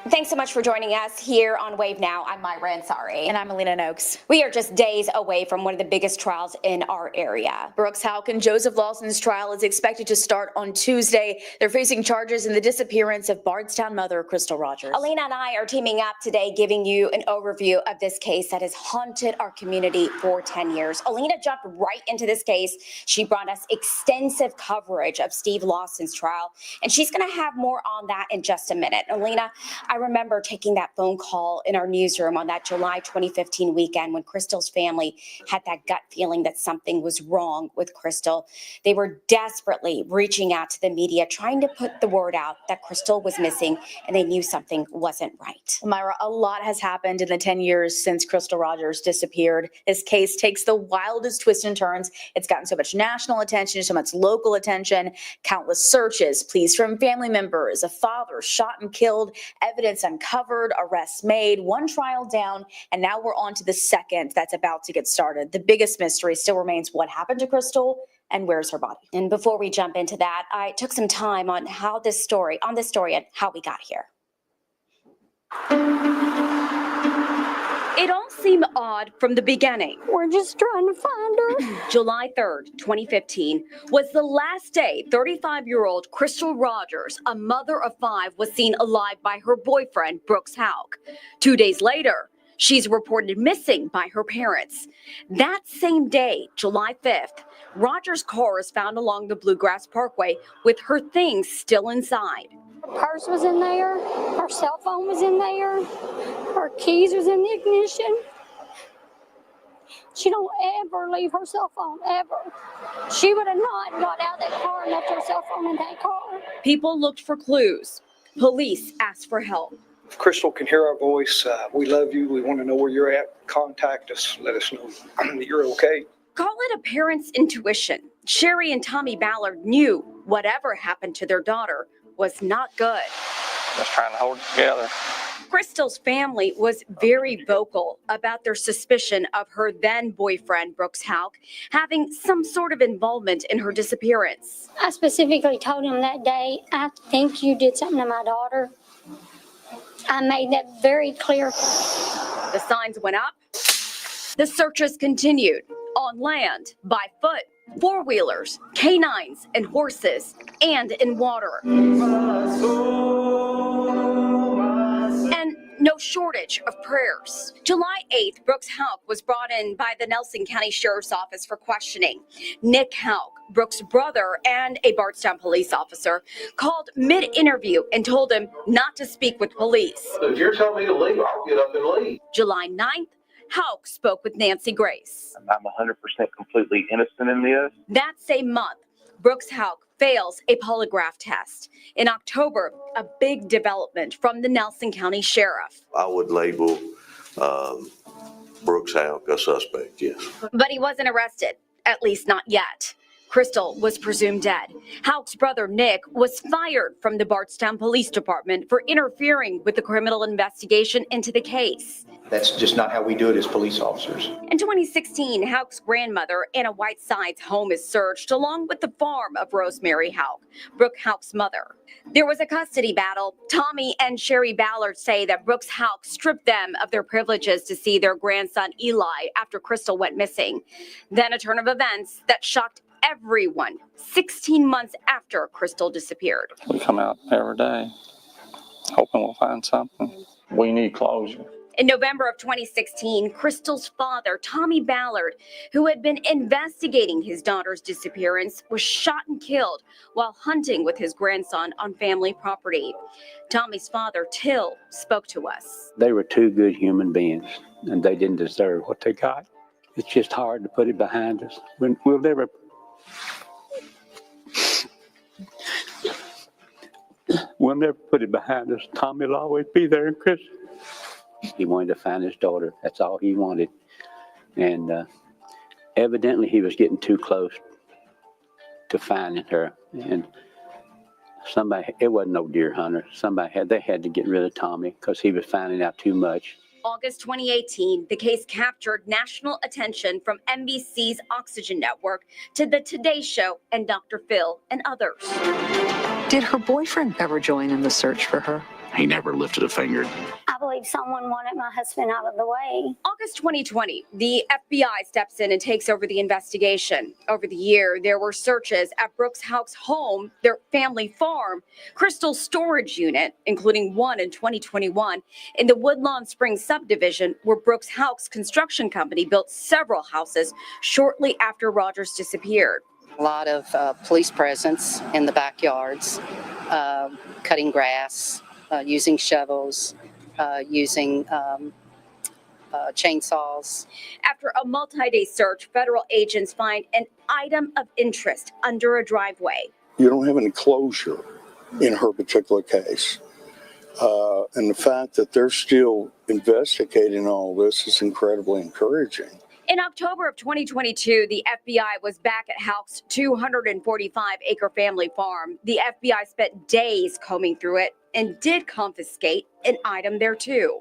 Thanks so much for joining us here on Wave Now. I'm Myra Ansari. And I'm Alina Noakes. We are just days away from one of the biggest trials in our area. Brooks Houck and Joseph Lawson's trial is expected to start on Tuesday. They're facing charges in the disappearance of Bardstown mother Crystal Rogers. Alina and I are teaming up today, giving you an overview of this case that has haunted our community for 10 years. Alina jumped right into this case. She brought us extensive coverage of Steve Lawson's trial, and she's going to have more on that in just a minute. Alina, I remember taking that phone call in our newsroom on that July 2015 weekend when Crystal's family had that gut feeling that something was wrong with Crystal. They were desperately reaching out to the media, trying to put the word out that Crystal was missing, and they knew something wasn't right. Myra, a lot has happened in the 10 years since Crystal Rogers disappeared. This case takes the wildest twists and turns. It's gotten so much national attention, so much local attention, countless searches, pleas from family members, a father shot and killed, evidence uncovered, arrests made, one trial down, and now we're on to the second that's about to get started. The biggest mystery still remains what happened to Crystal and where's her body. And before we jump into that, I took some time on this story and how we got here. It all seemed odd from the beginning. We're just trying to find her. July 3rd, 2015 was the last day 35-year-old Crystal Rogers, a mother of 5, was seen alive by her boyfriend, Brooks Houck. 2 days later, she's reported missing by her parents. That same day, July 5th, Rogers' car is found along the Bluegrass Parkway with her things still inside. Her purse was in there, her cell phone was in there, her keys was in the ignition. She don't ever leave her cell phone, ever. She would have not got out of that car and left her cell phone in that car. People looked for clues. Police asked for help. If Crystal can hear our voice, we love you. We want to know where you're at. Contact us. Let us know that you're okay. Call it a parent's intuition. Sherry and Tommy Ballard knew whatever happened to their daughter was not good. Just trying to hold it together. Crystal's family was very vocal about their suspicion of her then boyfriend, Brooks Houck, having some sort of involvement in her disappearance. I specifically told him that day, I think you did something to my daughter. I made that very clear. The signs went up. The searches continued on land, by foot, four-wheelers, canines, and horses, and in water. And no shortage of prayers. July 8th, Brooks Houck was brought in by the Nelson County Sheriff's Office for questioning. Nick Houck, Brooks' brother and a Bardstown police officer, called mid-interview and told him not to speak with police. If you're telling me to leave, I'll get up and leave. July 9th, Houck spoke with Nancy Grace. I'm 100% completely innocent in this. That same month, Brooks Houck fails a polygraph test. In October, a big development from the Nelson County Sheriff. I would label Brooks Houck a suspect, yes. But he wasn't arrested, at least not yet. Crystal was presumed dead. Houck's brother, Nick, was fired from the Bardstown Police Department for interfering with the criminal investigation into the case. That's just not how we do it as police officers. In 2016, Houck's grandmother, Anna Whiteside's home is searched, along with the farm of Rosemary Houck, Brooke Houck's mother. There was a custody battle. Tommy and Sherry Ballard say that Brooks Houck stripped them of their privileges to see their grandson Eli after Crystal went missing. Then a turn of events that shocked everyone 16 months after Crystal disappeared. We come out every day hoping we'll find something. We need closure. In November of 2016, Crystal's father, Tommy Ballard, who had been investigating his daughter's disappearance, was shot and killed while hunting with his grandson on family property. Tommy's father, Till, spoke to us. They were two good human beings, and they didn't deserve what they got. It's just hard to put it behind us. We'll never put it behind us. Tommy will always be there, and Chris. He wanted to find his daughter. That's all he wanted. And evidently he was getting too close to finding her. And it wasn't no deer hunter. They had to get rid of Tommy because he was finding out too much. August 2018, the case captured national attention from NBC's Oxygen Network to the Today Show and Dr. Phil and others. Did her boyfriend ever join in the search for her? He never lifted a finger. I believe someone wanted my husband out of the way. August 2020, the FBI steps in and takes over the investigation. Over the year, there were searches at Brooks Houck's home, their family farm, Crystal's storage unit, including one in 2021 in the Woodlawn Springs subdivision where Brooks Houck's construction company built several houses shortly after Rogers disappeared. A lot of police presence in the backyards, cutting grass, using shovels, using chainsaws. After a multi-day search, federal agents find an item of interest under a driveway. You don't have any closure in her particular case. And the fact that they're still investigating all this is incredibly encouraging. In October of 2022, the FBI was back at Houck's 245-acre family farm. The FBI spent days combing through it and did confiscate an item there too.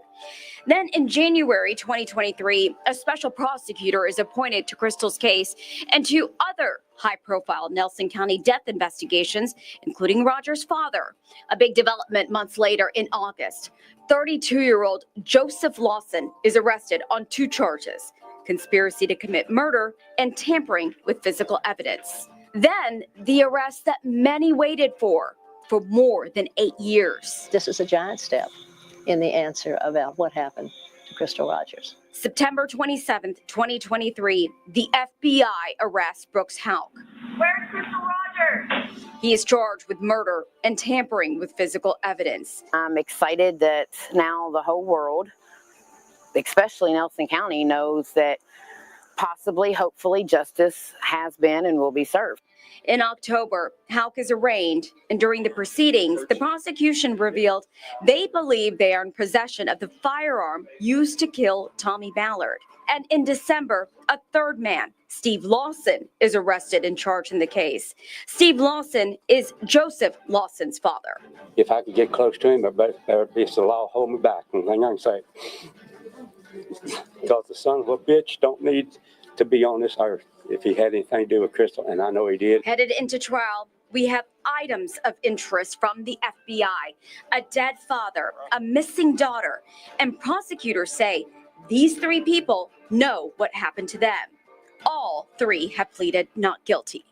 Then in January 2023, a special prosecutor is appointed to Crystal's case and to other high-profile Nelson County death investigations, including Rogers' father. A big development months later in August. 32-year-old Joseph Lawson is arrested on 2 charges: conspiracy to commit murder and tampering with physical evidence. Then the arrest that many waited for more than 8 years. This is a giant step in the answer about what happened to Crystal Rogers. September 27th, 2023, the FBI arrests Brooks Houck. Where's Crystal Rogers? He is charged with murder and tampering with physical evidence. I'm excited that now the whole world, especially Nelson County, knows that possibly, hopefully, justice has been and will be served. In October, Houck is arraigned, and during the proceedings, the prosecution revealed they believe they are in possession of the firearm used to kill Tommy Ballard. And in December, a third man, Steve Lawson, is arrested and charged in the case. Steve Lawson is Joseph Lawson's father. If I could get close to him, but it's the law hold me back. One thing I can say. Because the son of a bitch don't need to be on this earth if he had anything to do with Crystal, and I know he did. Headed into trial, we have items of interest from the FBI, a dead father, a missing daughter, and prosecutors say these 3 people know what happened to them. All 3 have pleaded not guilty.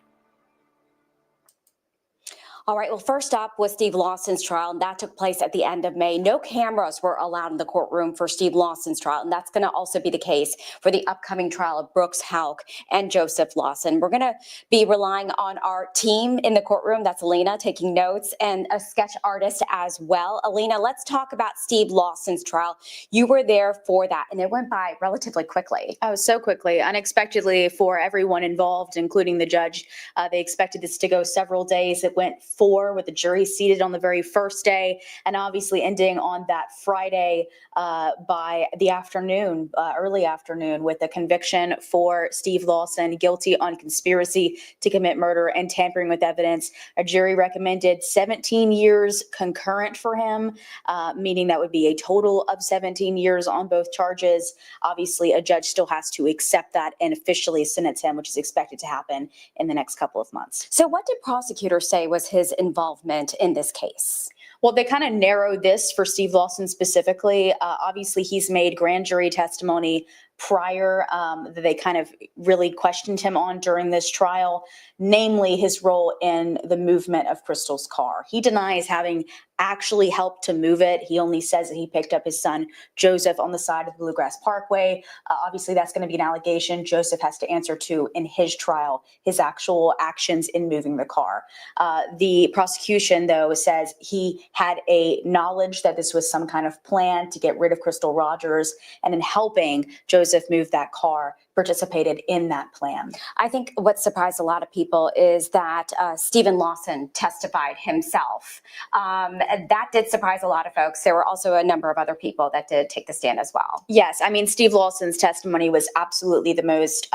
All right, well, first up was Steve Lawson's trial, and that took place at the end of May. No cameras were allowed in the courtroom for Steve Lawson's trial, and that's going to also be the case for the upcoming trial of Brooks Houck and Joseph Lawson. We're going to be relying on our team in the courtroom. That's Alina taking notes, and a sketch artist as well. Alina, let's talk about Steve Lawson's trial. You were there for that, and it went by relatively quickly. Oh, so quickly, unexpectedly for everyone involved, including the judge. They expected this to go several days. It went 4 with the jury seated on the very first day, and obviously ending on that Friday by the afternoon, early afternoon, with a conviction for Steve Lawson, guilty on conspiracy to commit murder and tampering with evidence. A jury recommended 17 years concurrent for him, meaning that would be a total of 17 years on both charges. Obviously, a judge still has to accept that and officially sentence him, which is expected to happen in the next couple of months. So what did prosecutors say was his involvement in this case? Well, they kind of narrowed this for Steve Lawson specifically. Obviously, he's made grand jury testimony prior that they kind of really questioned him on during this trial, namely his role in the movement of Crystal's car. He denies having actually helped to move it. He only says that he picked up his son Joseph on the side of the Bluegrass Parkway. Obviously, that's going to be an allegation Joseph has to answer to in his trial, his actual actions in moving the car. The prosecution, though, says he had a knowledge that this was some kind of plan to get rid of Crystal Rogers, and in helping Joseph move that car, participated in that plan. I think what surprised a lot of people is that Stephen Lawson testified himself. That did surprise a lot of folks. There were also a number of other people that did take the stand as well. Yes, I mean, Steve Lawson's testimony was absolutely the most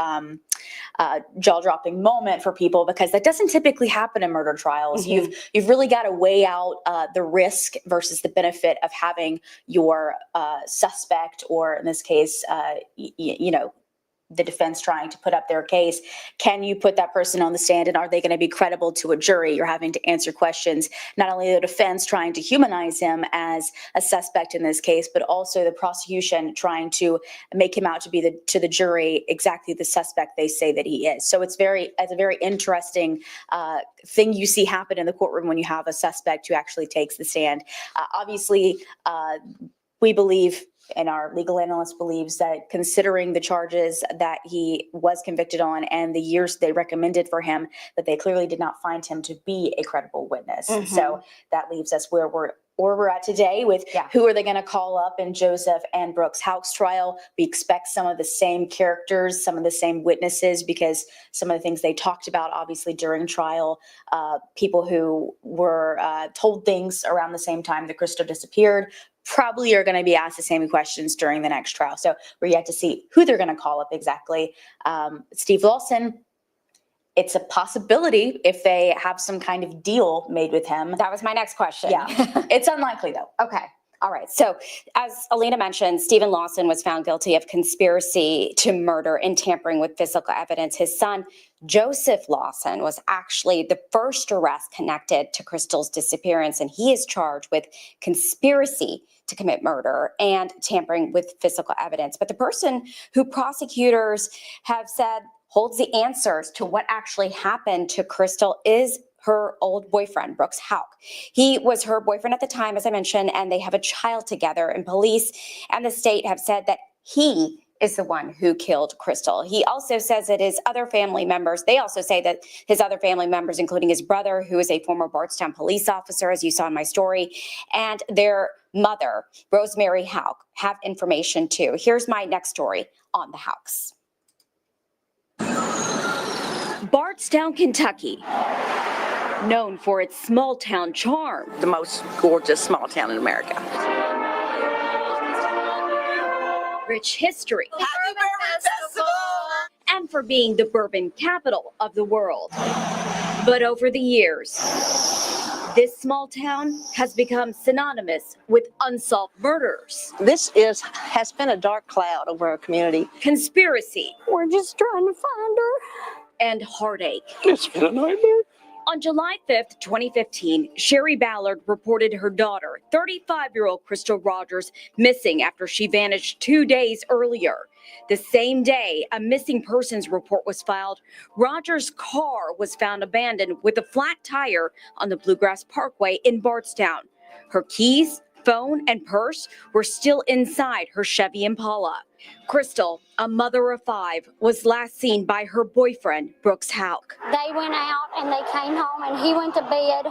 jaw-dropping moment for people, because that doesn't typically happen in murder trials. Mm-hmm. You've really got to weigh out the risk versus the benefit of having your suspect, or in this case, the defense trying to put up their case. Can you put that person on the stand, and are they going to be credible to a jury? You're having to answer questions, not only the defense trying to humanize him as a suspect in this case, but also the prosecution trying to make him out to be to the jury exactly the suspect they say that he is. So it's a very interesting thing you see happen in the courtroom when you have a suspect who actually takes the stand. Obviously, we believe, and our legal analyst believes, that considering the charges that he was convicted on and the years they recommended for him, that they clearly did not find him to be a credible witness. So that leaves us where we're at today with who are they going to call up in Joseph and Brooks Houck's trial. We expect some of the same characters, some of the same witnesses, because some of the things they talked about, obviously, during trial, people who were told things around the same time that Crystal disappeared, probably are going to be asked the same questions during the next trial. So we're yet to see who they're going to call up exactly. Steve Lawson, it's a possibility if they have some kind of deal made with him. That was my next question. Yeah, it's unlikely though. Okay. All right. So as Alina mentioned, Stephen Lawson was found guilty of conspiracy to murder and tampering with physical evidence. His son, Joseph Lawson, was actually the first arrest connected to Crystal's disappearance, and he is charged with conspiracy to commit murder and tampering with physical evidence. But the person who prosecutors have said holds the answers to what actually happened to Crystal is her old boyfriend, Brooks Houck. He was her boyfriend at the time, as I mentioned, and they have a child together. And police and the state have said that he is the one who killed Crystal. He also says that his other family members, they also say that his other family members, including his brother, who is a former Bardstown police officer, as you saw in my story, and their mother, Rosemary Houck, have information too. Here's my next story on the Houcks. Bardstown, Kentucky, known for its small town charm. The most gorgeous small town in America. Rich history. Happy Bourbon Festival! And for being the bourbon capital of the world. But over the years, this small town has become synonymous with unsolved murders. This has been a dark cloud over our community. Conspiracy. We're just trying to find her. And heartache. It's been a nightmare. On July 5th, 2015, Sherry Ballard reported her daughter, 35-year-old Crystal Rogers, missing after she vanished 2 days earlier. The same day, a missing persons report was filed. Rogers' car was found abandoned with a flat tire on the Bluegrass Parkway in Bardstown. Her keys, phone, and purse were still inside her Chevy Impala. Crystal, a mother of 5, was last seen by her boyfriend, Brooks Houck. They went out and they came home and he went to bed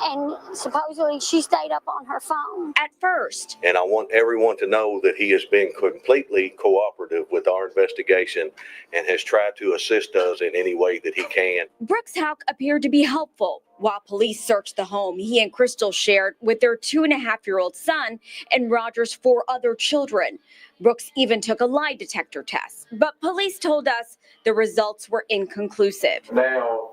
and supposedly she stayed up on her phone. At first, And I want everyone to know that he has been completely cooperative with our investigation and has tried to assist us in any way that he can. Brooks Houck appeared to be helpful. While police searched the home he and Crystal shared with their 2.5-year-old son and Rogers' 4 other children. Brooks even took a lie detector test, but police told us the results were inconclusive. Now,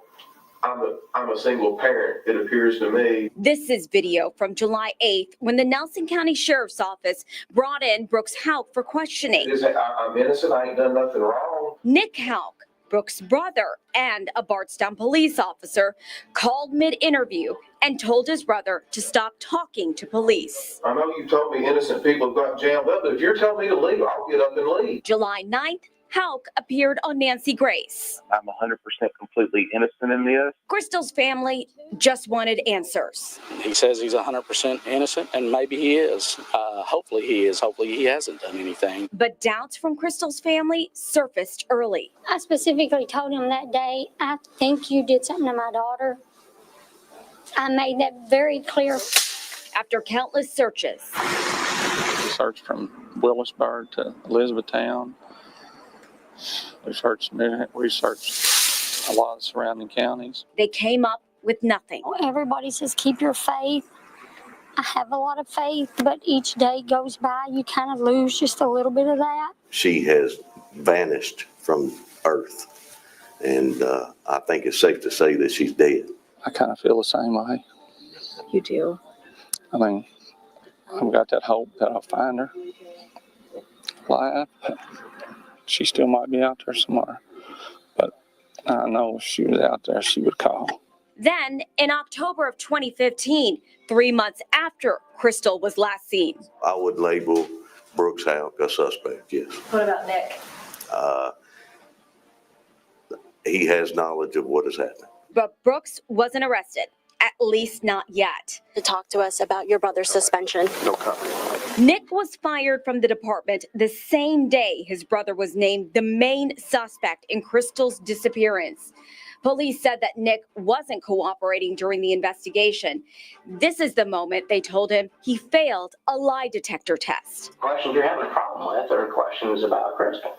I'm a single parent, it appears to me. This is video from July 8th when the Nelson County Sheriff's Office brought in Brooks Houck for questioning. I'm innocent, I ain't done nothing wrong. Nick Houck, Brooks' brother and a Bardstown police officer, called mid-interview and told his brother to stop talking to police. I know you told me innocent people got jammed up, but if you're telling me to leave, I'll get up and leave. July 9th, Houck appeared on Nancy Grace. I'm 100% completely innocent in this. Crystal's family just wanted answers. He says he's 100% innocent, and maybe he is. Hopefully he is. Hopefully he hasn't done anything. But doubts from Crystal's family surfaced early. I specifically told him that day, I think you did something to my daughter. I made that very clear. After countless searches. We searched from Willisburg to Elizabethtown. We searched a lot of surrounding counties. They came up with nothing. Everybody says, keep your faith. I have a lot of faith, but each day goes by, you kind of lose just a little bit of that. She has vanished from Earth, and I think it's safe to say that she's dead. I kind of feel the same way. You do. I mean, I've got that hope that I'll find her alive. She still might be out there somewhere. But I know if she was out there, she would call. Then, in October of 2015, 3 months after Crystal was last seen. I would label Brooks Houck a suspect, yes. What about Nick? He has knowledge of what has happened. But Brooks wasn't arrested, at least not yet. To talk to us about your brother's suspension. No comment. Nick was fired from the department the same day his brother was named the main suspect in Crystal's disappearance. Police said that Nick wasn't cooperating during the investigation. This is the moment they told him he failed a lie detector test. Questions you're having a problem with are questions about Crystal.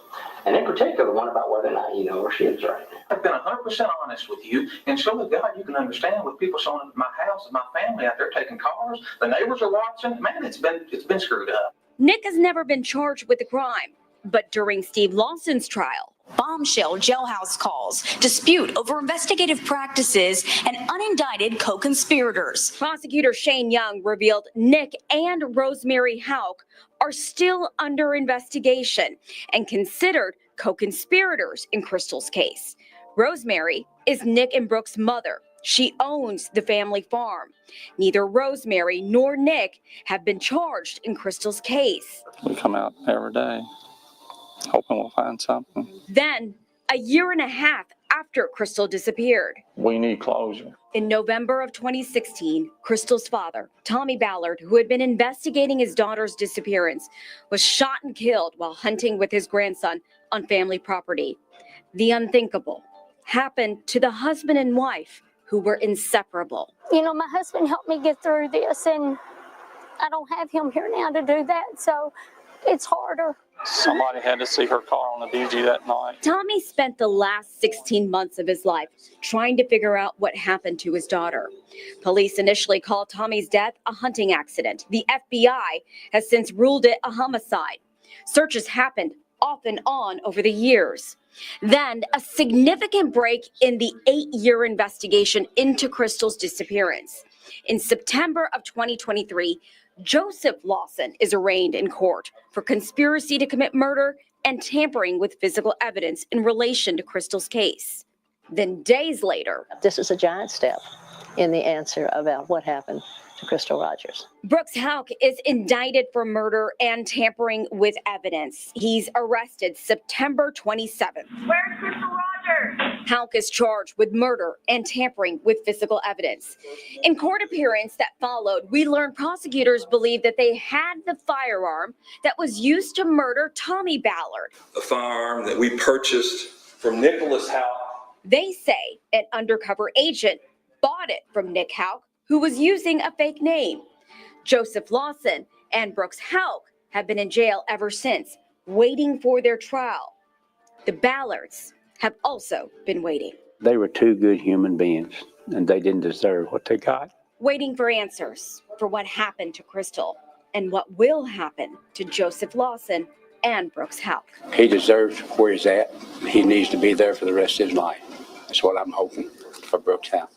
And in particular, one about whether or not you know where she is right now. I've been 100% honest with you, and so with God, you can understand with people showing up at my house and my family out there taking cars. The neighbors are watching. Man, it's been screwed up. Nick has never been charged with the crime, but during Steve Lawson's trial, Bombshell jailhouse calls, dispute over investigative practices, and unindicted co-conspirators. prosecutor Shane Young revealed Nick and Rosemary Houck are still under investigation and considered co-conspirators in Crystal's case. Rosemary is Nick and Brooks' mother. She owns the family farm. Neither Rosemary nor Nick have been charged in Crystal's case. We come out every day, hoping we'll find something. Then, a year and a half after Crystal disappeared, We need closure. in November of 2016, Crystal's father, Tommy Ballard, who had been investigating his daughter's disappearance, was shot and killed while hunting with his grandson on family property. The unthinkable happened to the husband and wife who were inseparable. You know, my husband helped me get through this, and I don't have him here now to do that, so it's harder. Somebody had to see her car on the DG that night. Tommy spent the last 16 months of his life trying to figure out what happened to his daughter. Police initially called Tommy's death a hunting accident. The FBI has since ruled it a homicide. Searches happened off and on over the years. Then a significant break in the 8-year investigation into Crystal's disappearance. In September of 2023, Joseph Lawson is arraigned in court for conspiracy to commit murder and tampering with physical evidence in relation to Crystal's case. Then days later, This is a giant step in the answer about what happened to Crystal Rogers. Brooks Houck is indicted for murder and tampering with evidence. He's arrested September 27th. Where's Crystal Rogers? Houck is charged with murder and tampering with physical evidence. In court appearance that followed, we learned prosecutors believe that they had the firearm that was used to murder Tommy Ballard. A firearm that we purchased from Nicholas Houck. They say an undercover agent bought it from Nick Houck, who was using a fake name. Joseph Lawson and Brooks Houck have been in jail ever since, waiting for their trial. The Ballards have also been waiting. They were two good human beings, and they didn't deserve what they got. Waiting for answers for what happened to Crystal and what will happen to Joseph Lawson and Brooks Houck. He deserves where he's at. He needs to be there for the rest of his life. That's what I'm hoping for Brooks Houck.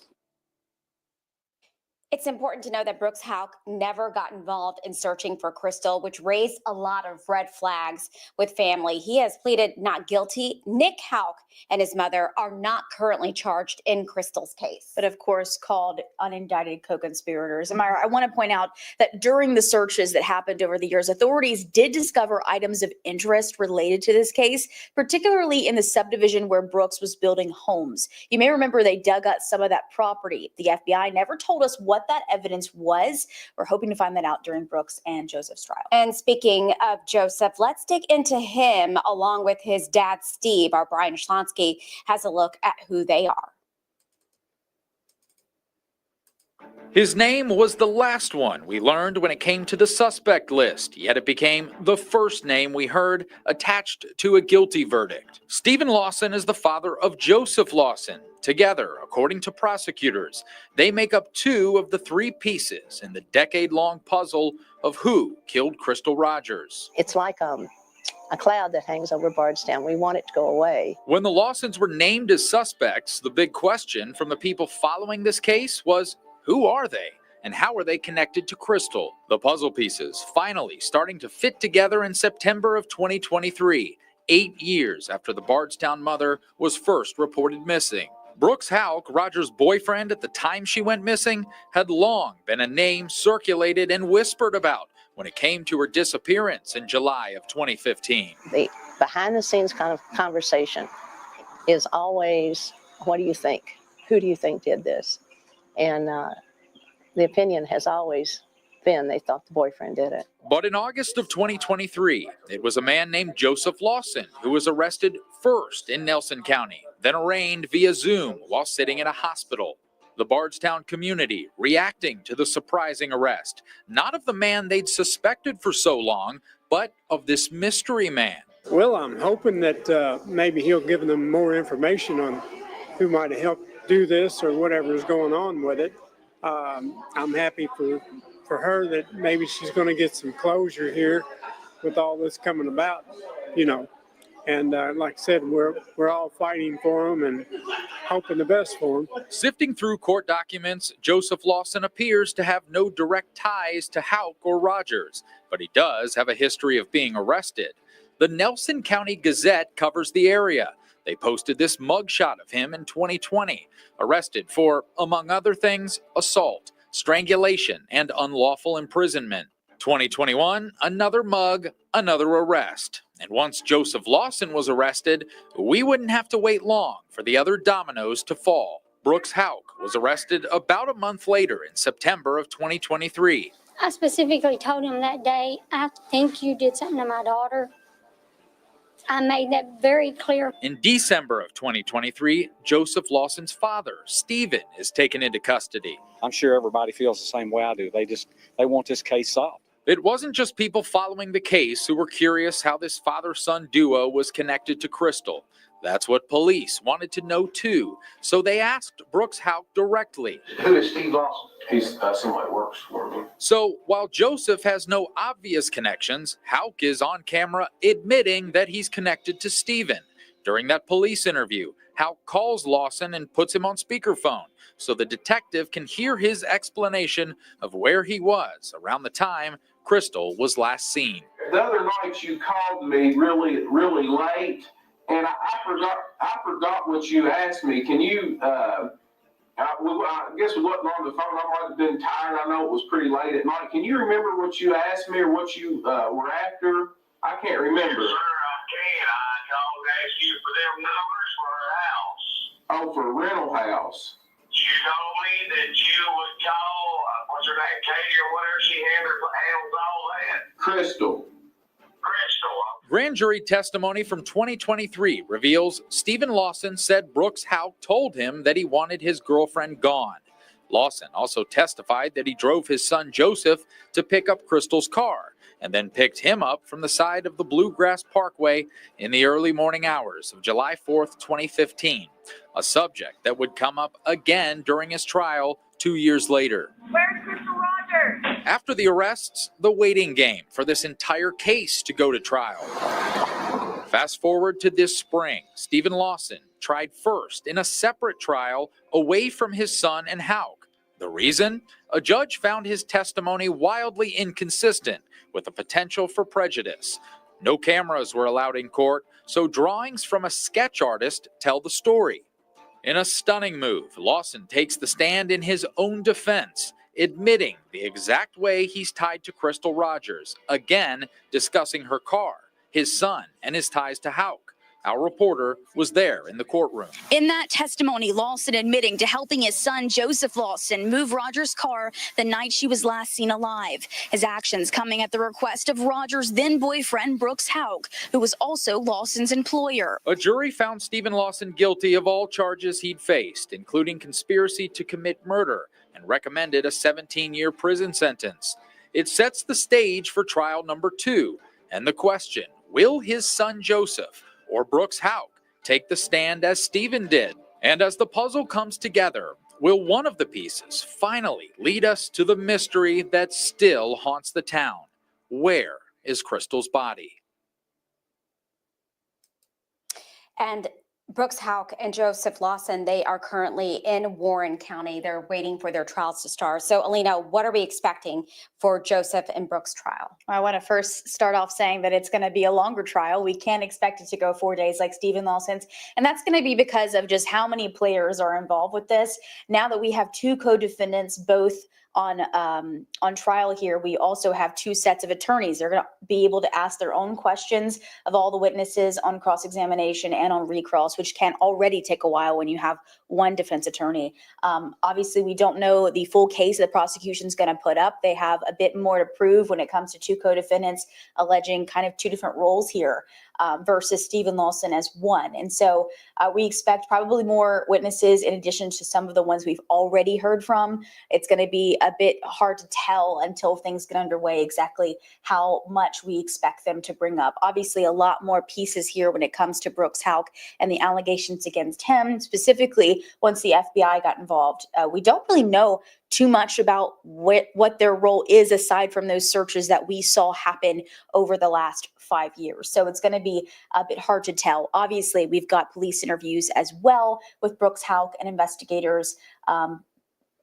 It's important to know that Brooks Houck never got involved in searching for Crystal, which raised a lot of red flags with family. He has pleaded not guilty. Nick Houck and his mother are not currently charged in Crystal's case. But of course called unindicted co-conspirators. And Myra, I want to point out that during the searches that happened over the years, authorities did discover items of interest related to this case, particularly in the subdivision where Brooks was building homes. You may remember they dug up some of that property. The FBI never told us what that evidence was. We're hoping to find that out during Brooks and Joseph's trial. And speaking of Joseph, let's dig into him along with his dad, Steve. Our Brian Schlonsky has a look at who they are. His name was the last one we learned when it came to the suspect list, yet it became the first name we heard attached to a guilty verdict. Stephen Lawson is the father of Joseph Lawson. Together, according to prosecutors, they make up two of the three pieces in the decade-long puzzle of who killed Crystal Rogers. It's like a cloud that hangs over Bardstown. We want it to go away. When the Lawsons were named as suspects, the big question from the people following this case was, who are they? And how are they connected to Crystal? The puzzle pieces finally starting to fit together in September of 2023. 8 years after the Bardstown mother was first reported missing. Brooks Houck, Rogers' boyfriend at the time she went missing, had long been a name circulated and whispered about when it came to her disappearance in July of 2015. The behind-the-scenes kind of conversation is always, what do you think? Who do you think did this? And the opinion has always been they thought the boyfriend did it. But in August of 2023, it was a man named Joseph Lawson who was arrested first in Nelson County, then arraigned via Zoom while sitting in a hospital. The Bardstown community reacting to the surprising arrest, not of the man they'd suspected for so long, but of this mystery man. Well, I'm hoping that maybe he'll give them more information on who might have helped do this or whatever is going on with it. I'm happy for her that maybe she's going to get some closure here with all this coming about, you know. And like I said, we're all fighting for him and hoping the best for him. Sifting through court documents, Joseph Lawson appears to have no direct ties to Houck or Rogers, but he does have a history of being arrested. The Nelson County Gazette covers the area. They posted this mugshot of him in 2020, arrested for, among other things, assault, strangulation, and unlawful imprisonment. 2021, another mug, another arrest. And once Joseph Lawson was arrested, we wouldn't have to wait long for the other dominoes to fall. Brooks Houck was arrested about a month later in September of 2023. I specifically told him that day, I think you did something to my daughter. I made that very clear. In December of 2023, Joseph Lawson's father, Stephen, is taken into custody. I'm sure everybody feels the same way I do. They want this case solved. It wasn't just people following the case who were curious how this father-son duo was connected to Crystal. That's what police wanted to know too. So they asked Brooks Houck directly. Who is Steve Lawson? He's somebody works for me. So while Joseph has no obvious connections, Houck is on camera admitting that he's connected to Stephen. During that police interview, Houck calls Lawson and puts him on speakerphone so the detective can hear his explanation of where he was around the time Crystal was last seen. The other night you called me really late, and I forgot what you asked me. Can you, I guess we wasn't on the phone. I might have been tired. I know it was pretty late at night. Can you remember what you asked me or what you were after? I can't remember. Yes, sir, I can. I called and asked you for them numbers for a house. Oh, for a rental house. You told me that you would call, what's her name, Katie or whatever, she handles all that. Crystal. Grand jury testimony from 2023 reveals Stephen Lawson said Brooks Houck told him that he wanted his girlfriend gone. Lawson also testified that he drove his son Joseph to pick up Crystal's car and then picked him up from the side of the Bluegrass Parkway in the early morning hours of July 4th, 2015, a subject that would come up again during his trial 2 years later. Where's Crystal Rogers? After the arrests, the waiting game for this entire case to go to trial. Fast forward to this spring, Stephen Lawson tried first in a separate trial away from his son and Houck. The reason? A judge found his testimony wildly inconsistent with the potential for prejudice. No cameras were allowed in court, so drawings from a sketch artist tell the story. In a stunning move, Lawson takes the stand in his own defense, admitting the exact way he's tied to Crystal Rogers, again discussing her car, his son, and his ties to Houck. Our reporter was there in the courtroom. In that testimony, Lawson admitting to helping his son, Joseph Lawson, move Rogers' car the night she was last seen alive. His actions coming at the request of Rogers' then-boyfriend, Brooks Houck, who was also Lawson's employer. A jury found Stephen Lawson guilty of all charges he'd faced, including conspiracy to commit murder, and recommended a 17-year prison sentence. It sets the stage for trial number 2, and the question, will his son Joseph or Brooks Houck take the stand as Stephen did? And as the puzzle comes together, will one of the pieces finally lead us to the mystery that still haunts the town? Where is Crystal's body? And Brooks Houck and Joseph Lawson, they are currently in Warren County. They're waiting for their trials to start. So, Alina, what are we expecting for Joseph and Brooks' trial? I want to first start off saying that it's going to be a longer trial. We can't expect it to go 4 days like Stephen Lawson's. And that's going to be because of just how many players are involved with this. Now that we have two co-defendants, both on trial here, we also have two sets of attorneys. They're going to be able to ask their own questions of all the witnesses on cross-examination and on recross, which can already take a while when you have one defense attorney. Obviously, we don't know the full case the prosecution's going to put up. They have a bit more to prove when it comes to two co-defendants alleging kind of two different roles here versus Stephen Lawson as one. And so we expect probably more witnesses in addition to some of the ones we've already heard from. It's going to be a bit hard to tell until things get underway exactly how much we expect them to bring up. Obviously, a lot more pieces here when it comes to Brooks Houck and the allegations against him, specifically once the FBI got involved. We don't really know too much about what their role is aside from those searches that we saw happen over the last 5 years. So it's going to be a bit hard to tell. Obviously, we've got police interviews as well with Brooks Houck and investigators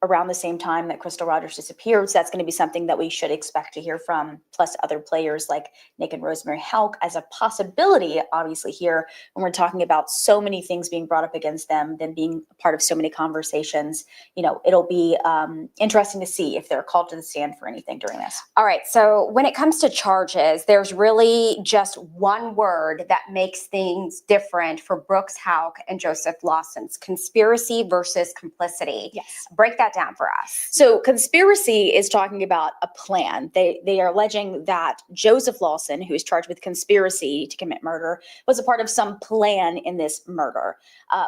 around the same time that Crystal Rogers disappeared. So that's going to be something that we should expect to hear from, plus other players like Nick and Rosemary Houck as a possibility, obviously, here when we're talking about so many things being brought up against them, them being a part of so many conversations. You know, it'll be interesting to see if they're called to the stand for anything during this. All right. So when it comes to charges, there's really just one word that makes things different for Brooks Houck and Joseph Lawson's: conspiracy versus complicity. Yes. Break that down for us. So conspiracy is talking about a plan. They are alleging that Joseph Lawson, who is charged with conspiracy to commit murder, was a part of some plan in this murder.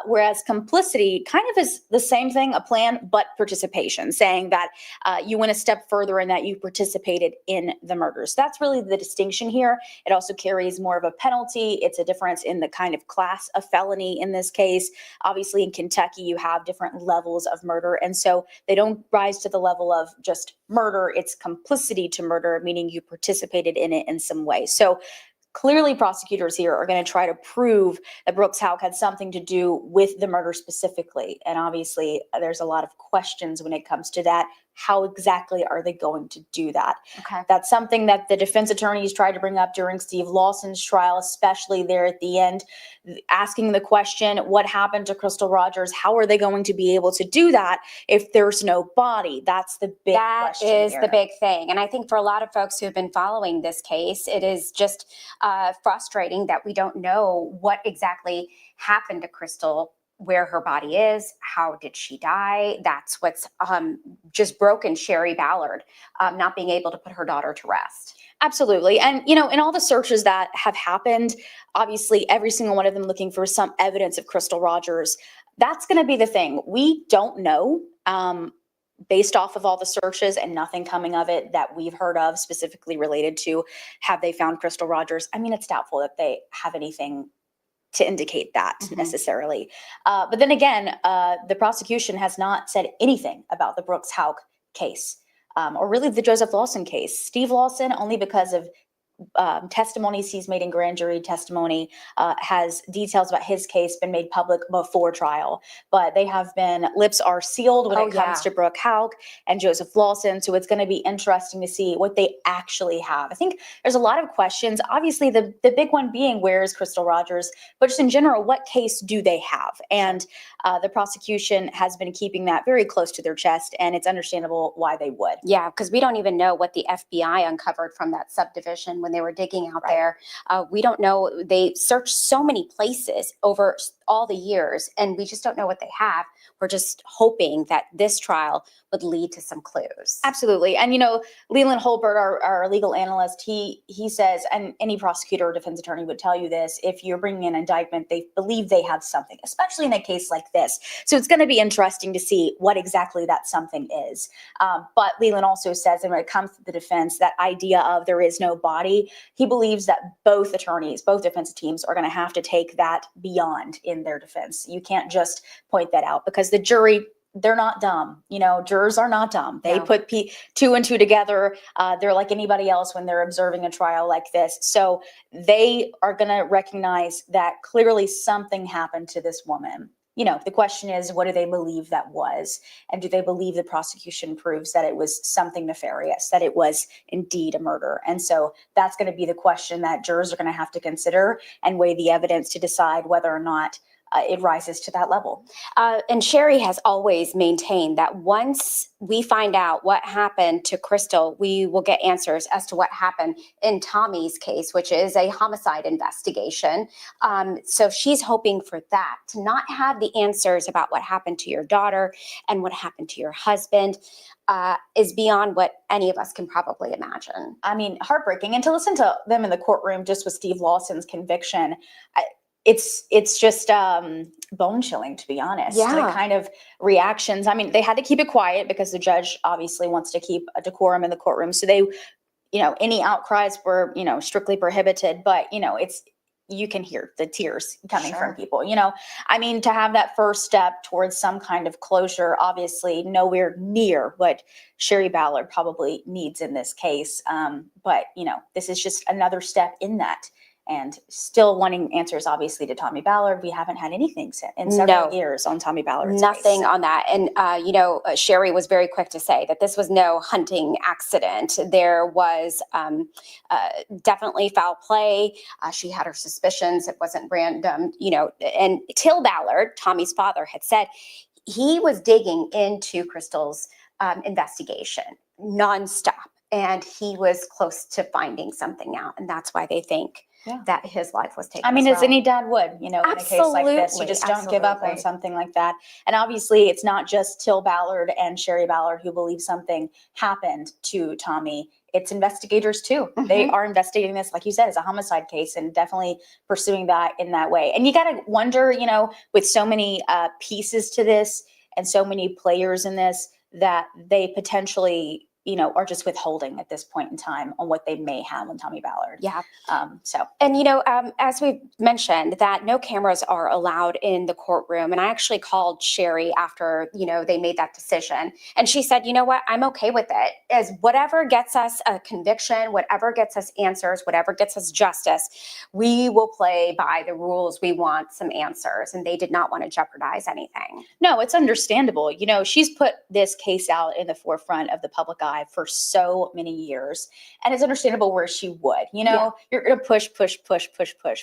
Whereas complicity kind of is the same thing, a plan, but participation, saying that you went a step further in that you participated in the murders. That's really the distinction here. It also carries more of a penalty. It's a difference in the kind of class of felony in this case. Obviously, in Kentucky, you have different levels of murder. And so they don't rise to the level of just murder. It's complicity to murder, meaning you participated in it in some way. So clearly, prosecutors here are going to try to prove that Brooks Houck had something to do with the murder specifically. And obviously, there's a lot of questions when it comes to that. How exactly are they going to do that? Okay. That's something that the defense attorneys tried to bring up during Steve Lawson's trial, especially there at the end, asking the question, what happened to Crystal Rogers? How are they going to be able to do that if there's no body? That's the big question. That is here. the big thing. And I think for a lot of folks who have been following this case, it is just frustrating that we don't know what exactly happened to Crystal, where her body is, how did she die. That's what's just broken Sherry Ballard, not being able to put her daughter to rest. Absolutely. And, you know, in all the searches that have happened, obviously every single one of them looking for some evidence of Crystal Rogers. That's going to be the thing. We don't know, based off of all the searches and nothing coming of it that we've heard of specifically related to have they found Crystal Rogers. I mean, it's doubtful that they have anything to indicate that necessarily. But then again, the prosecution has not said anything about the Brooks Houck case or really the Joseph Lawson case. Steve Lawson, only because of testimonies he's made in grand jury testimony, has details about his case been made public before trial, but they have been, lips are sealed when it comes to Brooks Houck and Joseph Lawson. So it's going to be interesting to see what they actually have. I think there's a lot of questions. Obviously, the big one being, where is Crystal Rogers? But just in general, what case do they have? And the prosecution has been keeping that very close to their chest, and it's understandable why they would. Yeah, because we don't even know what the FBI uncovered from that subdivision when they were digging out there. We don't know. They searched so many places over all the years, and we just don't know what they have. We're just hoping that this trial would lead to some clues. Absolutely. And, you know, Leland Holbert, our legal analyst, he says, and any prosecutor or defense attorney would tell you this, if you're bringing an indictment, they believe they have something, especially in a case like this. So it's going to be interesting to see what exactly that something is. But Leland also says that when it comes to the defense, that idea of there is no body, he believes that both attorneys, both defense teams are going to have to take that beyond in their defense. You can't just point that out, because the jury they're not dumb. You know, jurors are not dumb. They No. put two and two together. They're like anybody else when they're observing a trial like this. So they are going to recognize that clearly something happened to this woman. You know, the question is, what do they believe that was? And do they believe the prosecution proves that it was something nefarious, that it was indeed a murder? And so that's going to be the question that jurors are going to have to consider and weigh the evidence to decide whether or not it rises to that level. And Sherry has always maintained that once we find out what happened to Crystal, we will get answers as to what happened in Tommy's case, which is a homicide investigation. So she's hoping for that, to not have the answers about what happened to your daughter and what happened to your husband. Is beyond what any of us can probably imagine. I mean, heartbreaking. And to listen to them in the courtroom just with Steve Lawson's conviction, it's just bone chilling, to be honest. Yeah. The kind of reactions. I mean, they had to keep it quiet because the judge obviously wants to keep a decorum in the courtroom. So they, you know, any outcries were, you know, strictly prohibited. But, you know, you can hear the tears coming from people. You know, I mean, to have that first step towards some kind of closure, obviously nowhere near what Sherry Ballard probably needs in this case. But, you know, this is just another step in that. And still wanting answers, obviously, to Tommy Ballard. We haven't had anything in several years on Tommy Ballard's Nothing case. on that. And, you know, Sherry was very quick to say that this was no hunting accident. There was definitely foul play. She had her suspicions. It wasn't random, you know. And Till Ballard, Tommy's father, had said he was digging into Crystal's investigation nonstop. And he was close to finding something out. And that's why they think that his life was taken. I mean, as as any dad would, you know, in a case like this, you just don't give up on something like that. And obviously, it's not just Till Ballard and Sherry Ballard who believe something happened to Tommy. It's investigators too. They are investigating this, like you said, as a homicide case and definitely pursuing that in that way. And you got to wonder, you know, with so many pieces to this and so many players in this, that they potentially, you know, are just withholding at this point in time on what they may have on Tommy Ballard. Yeah. And, you know, as we've mentioned, that no cameras are allowed in the courtroom. And I actually called Sherry after, you know, they made that decision. And she said, you know what, I'm okay with it. As whatever gets us a conviction, whatever gets us answers, whatever gets us justice, we will play by the rules. We want some answers. And they did not want to jeopardize anything. No, it's understandable. You know, she's put this case out in the forefront of the public eye for so many years. And it's understandable where she would, you know, you're going to push.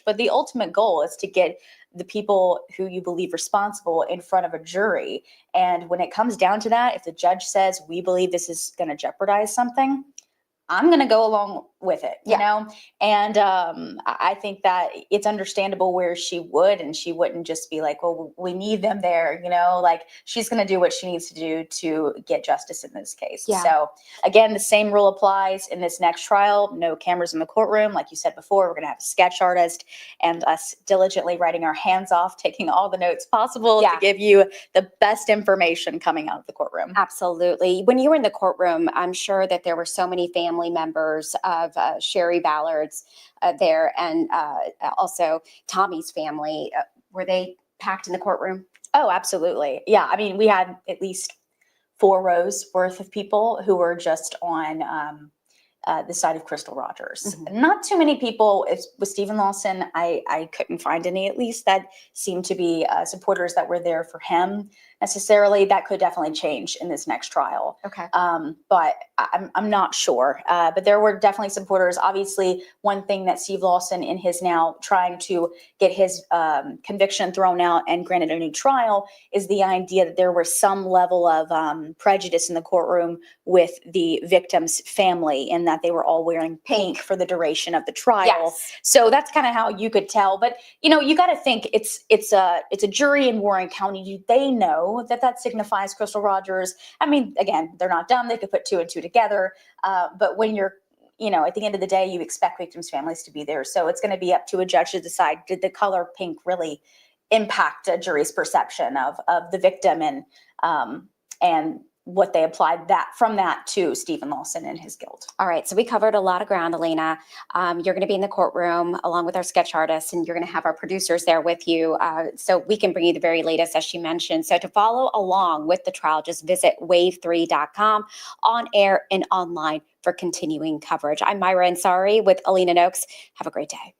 But the ultimate goal is to get the people who you believe responsible in front of a jury. And when it comes down to that, if the judge says, we believe this is going to jeopardize something, I'm going to go along with it, you know? And I think that it's understandable where she would, and she wouldn't just be like, well, we need them there, you know, like she's going to do what she needs to do to get justice in this case. Yeah. So again, the same rule applies in this next trial. No cameras in the courtroom. Like you said before, we're going to have a sketch artist and us diligently writing our hands off, taking all the notes possible to give you the best information coming out of the courtroom. Absolutely. When you were in the courtroom, I'm sure that there were so many family members of Sherry Ballard's there, and also Tommy's family. Were they packed in the courtroom? Oh, absolutely. Yeah. I mean, we had at least 4 rows worth of people who were just on the side of Crystal Rogers. Not too many people. With Stephen Lawson, I couldn't find any, at least, that seemed to be supporters that were there for him necessarily. That could definitely change in this next trial. Okay. But I'm not sure. But there were definitely supporters. Obviously, one thing that Steve Lawson, in his now trying to get his conviction thrown out and granted a new trial, is the idea that there was some level of prejudice in the courtroom with the victim's family, and that they were all wearing pink for the duration of the trial. Yes. So that's kind of how you could tell. But, you know, you got to think it's a jury in Warren County. Do they know that signifies Crystal Rogers? I mean, again, they're not dumb. They could put 2 and 2 together. But when you're, you know, at the end of the day, you expect victims' families to be there. So it's going to be up to a judge to decide, did the color pink really impact a jury's perception of the victim and what they applied from that to Stephen Lawson and his guilt. All right, so we covered a lot of ground, Alina. You're going to be in the courtroom along with our sketch artists, and you're going to have our producers there with you, so we can bring you the very latest, as she mentioned. So to follow along with the trial, just visit wave3.com on air and online for continuing coverage. I'm Myra Ansari with Alina Noakes. Have a great day.